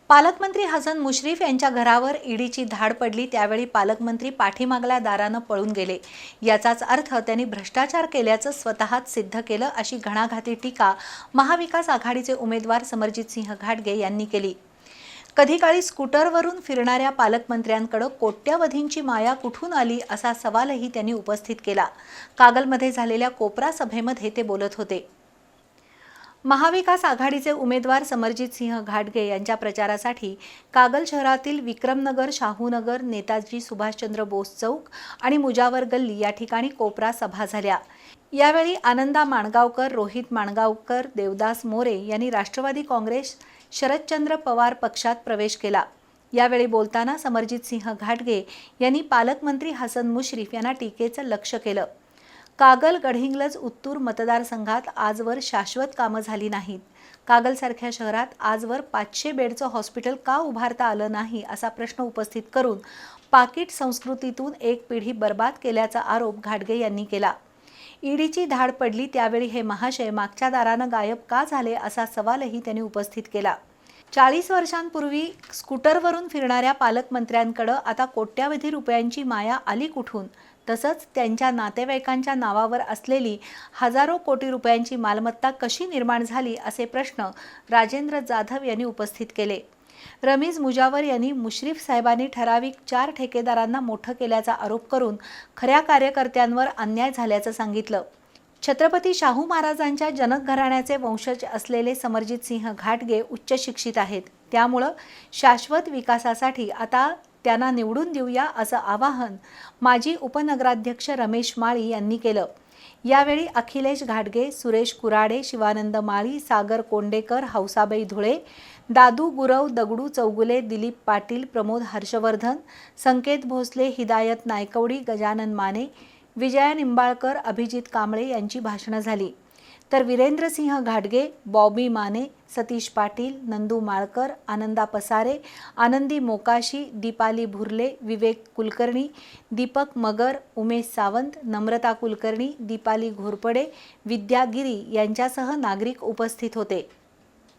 पालकमंत्री हसन मुश्रीफ यांच्या घरावर ईडीची धाड पडली त्यावेळी पालकमंत्री पाठीमागल्या दारानं पळून गेले। याचाच अर्थ त्यांनी भ्रष्टाचार केल्याचं स्वतःच सिद्ध केलं अशी घणाघाती टीका महाविकास आघाडीचे उमेदवार समरजितसिंह घाटगे यांनी केली। कधी काळी स्कूटरवरून फिरणाऱ्या पालकमंत्र्यांकडे कोट्यावधींची माया कुठून आली असा सवालही त्यांनी उपस्थित केला। कागलमध्ये झालेल्या कोपरा सभेमध्ये ते बोलत होते। महाविकास आघाडीचे उमेदवार समरजितसिंह घाटगे यांच्या प्रचारासाठी कागल शहरातील विक्रमनगर, शाहूनगर, नेताजी सुभाषचंद्र बोस चौक आणि मुजावर गल्ली या ठिकाणी कोपरा सभा झाल्या। यावेळी आनंदा माणगावकर, रोहित माणगावकर, देवदास मोरे यांनी राष्ट्रवादी काँग्रेस शरदचंद्र पवार पक्षात प्रवेश केला। यावेळी बोलताना समरजितसिंह घाटगे यांनी पालकमंत्री हसन मुश्रीफ यांना टीकेचं लक्ष्य केलं। कागल, गडहिंग्लज, उत्तूर मतदारसंघात आजवर शाश्वत कामं झाली नाहीत। कागलसारख्या शहरात आजवर 500 बेडचं हॉस्पिटल का उभारता आलं नाही असा प्रश्न उपस्थित करून पाकीट संस्कृतीतून एक पिढी बर्बाद केल्याचा आरोप घाटगे यांनी केला। ईडीची धाड पडली त्यावेळी हे महाशय मागच्या दारानं गायब का झाले असा सवालही त्यांनी उपस्थित केला। 40 वर्षांपूर्वी स्कूटरवरून फिरणाऱ्या पालकमंत्र्यांकडे आता कोट्यावधी रुपयांची माया आली कुठून? तसंच त्यांच्या नातेवाईकांच्या नावावर असलेली हजारो कोटी रुपयांची मालमत्ता कशी निर्माण झाली असे प्रश्न राजेंद्र जाधव यांनी उपस्थित केले। रमीज मुजावर यांनी मुश्रीफ साहेबांनी ठराविक 4 ठेकेदारांना मोठं केल्याचा आरोप करून खऱ्या कार्यकर्त्यांवर अन्याय झाल्याचं सांगितलं। छत्रपती शाहू महाराजांच्या जनक घराण्याचे वंशज असलेले समरजितसिंह घाटगे उच्च शिक्षित आहेत, त्यामुळे शाश्वत विकासासाठी आता त्यांना निवडून देऊया असं आवाहन माजी उपनगराध्यक्ष रमेश माळी यांनी केलं। यावेळी अखिलेश घाटगे, सुरेश कुराडे, शिवानंद माळी, सागर कोंडेकर, हौसाबाई धुळे, दादू गुरव, दगडू चौगुले, दिलीप पाटील, प्रमोद हर्षवर्धन, संकेत भोसले, हिदायत नायकवडी, गजानन माने, विजया निंबाळकर, अभिजित कांबळे यांची भाषणं झाली। तर वीरेंद्रसिंह घाटगे, बॉबी माने, सतीश पाटील, नंदू माळकर, आनंदा पसारे, आनंदी मोकाशी, दीपाली भुर्ले, विवेक कुलकर्णी, दीपक मगर, उमेश सावंत, नम्रता कुलकर्णी, दीपाली घोरपडे, विद्या गिरी यांच्यासह नागरिक उपस्थित होते।